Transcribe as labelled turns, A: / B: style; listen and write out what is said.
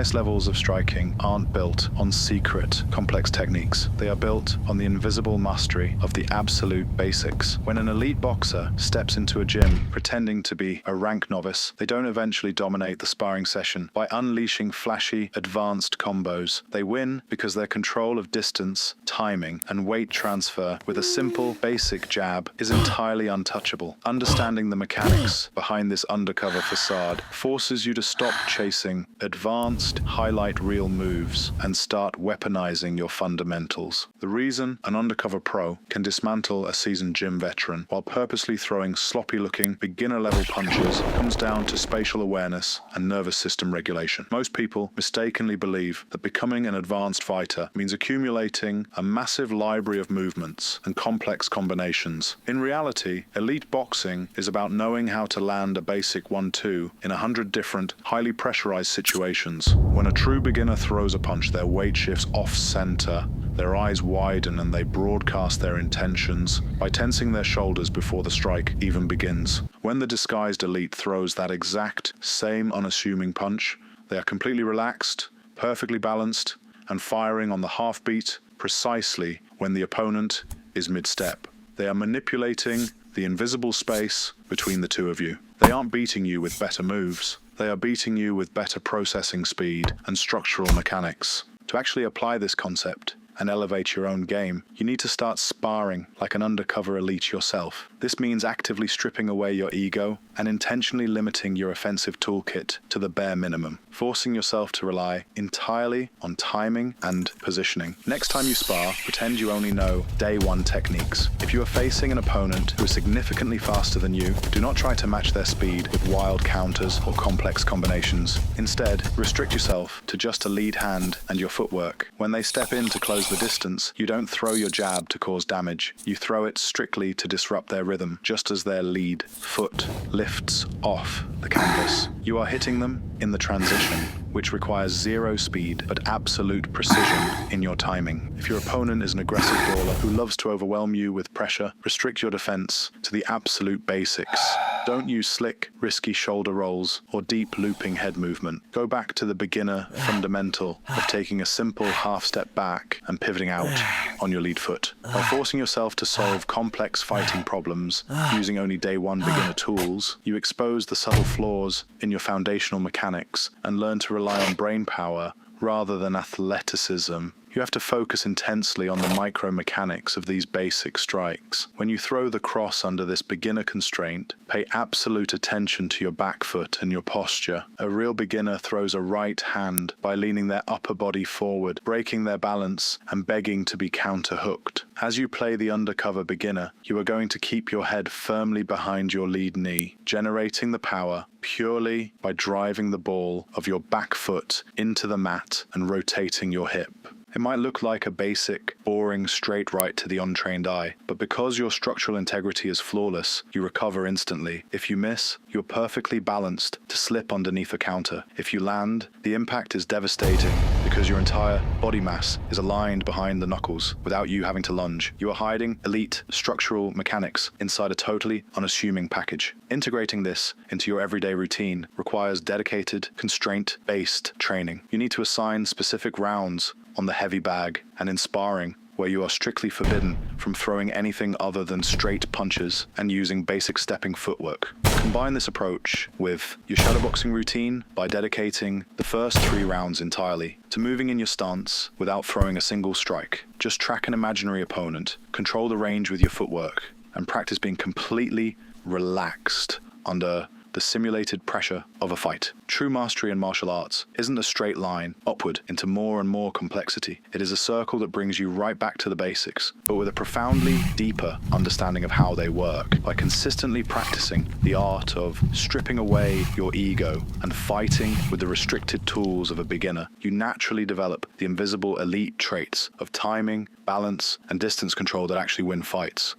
A: highest levels of striking aren't built on secret, complex techniques. They are built on the invisible mastery of the absolute basics. When an elite boxer steps into a gym pretending to be a rank novice, they don't eventually dominate the sparring session by unleashing flashy, advanced combos. They win because their control of distance, timing, and weight transfer with a simple, basic jab is entirely untouchable. Understanding the mechanics behind this undercover facade forces you to stop chasing advanced, highlight reel moves and start weaponizing your fundamentals. The reason an undercover pro can dismantle a seasoned gym veteran while purposely throwing sloppy-looking, beginner-level punches comes down to spatial awareness and nervous system regulation. Most people mistakenly believe that becoming an advanced fighter means accumulating a massive library of movements and complex combinations. In reality, elite boxing is about knowing how to land a basic 1-2 in 100 different, highly pressurized situations. When a true beginner throws a punch, their weight shifts off-center, their eyes widen and they broadcast their intentions by tensing their shoulders before the strike even begins. When the disguised elite throws that exact same unassuming punch, they are completely relaxed, perfectly balanced, and firing on the half beat precisely when the opponent is mid-step. They are manipulating the invisible space between the two of you. They aren't beating you with better moves. They are beating you with better processing speed and structural mechanics. To actually apply this concept and elevate your own game, you need to start sparring like an undercover elite yourself. This means actively stripping away your ego and intentionally limiting your offensive toolkit to the bare minimum, forcing yourself to rely entirely on timing and positioning. Next time you spar, pretend you only know day one techniques. If you are facing an opponent who is significantly faster than you, do not try to match their speed with wild counters or complex combinations. Instead, restrict yourself to just a lead hand and your footwork. When they step in to close the distance, you don't throw your jab to cause damage. You throw it strictly to disrupt their rhythm, just as their lead foot lifts off the canvas. You are hitting them in the transition, which requires zero speed but absolute precision in your timing. If your opponent is an aggressive brawler who loves to overwhelm you with pressure, restrict your defense to the absolute basics. Don't use slick, risky shoulder rolls or deep looping head movement. Go back to the beginner fundamental of taking a simple half step back and pivoting out on your lead foot. By forcing yourself to solve complex fighting problems using only day one beginner tools, you expose the subtle flaws in your foundational mechanics and learn to rely on brain power rather than athleticism. You have to focus intensely on the micro mechanics of these basic strikes. When you throw the cross under this beginner constraint, pay absolute attention to your back foot and your posture. A real beginner throws a right hand by leaning their upper body forward, breaking their balance and begging to be counter-hooked. As you play the undercover beginner, you are going to keep your head firmly behind your lead knee, generating the power purely by driving the ball of your back foot into the mat and rotating your hip. It might look like a basic, boring straight right to the untrained eye, but because your structural integrity is flawless, you recover instantly. If you miss, you're perfectly balanced to slip underneath a counter. If you land, the impact is devastating because your entire body mass is aligned behind the knuckles without you having to lunge. You are hiding elite structural mechanics inside a totally unassuming package. Integrating this into your everyday routine requires dedicated, constraint-based training. You need to assign specific rounds on the heavy bag, and in sparring, where you are strictly forbidden from throwing anything other than straight punches and using basic stepping footwork. Combine this approach with your shadowboxing routine by dedicating the first 3 rounds entirely to moving in your stance without throwing a single strike. Just track an imaginary opponent, control the range with your footwork, and practice being completely relaxed under the simulated pressure of a fight. True mastery in martial arts isn't a straight line upward into more and more complexity. It is a circle that brings you right back to the basics, but with a profoundly deeper understanding of how they work. By consistently practicing the art of stripping away your ego and fighting with the restricted tools of a beginner, you naturally develop the invisible elite traits of timing, balance, and distance control that actually win fights.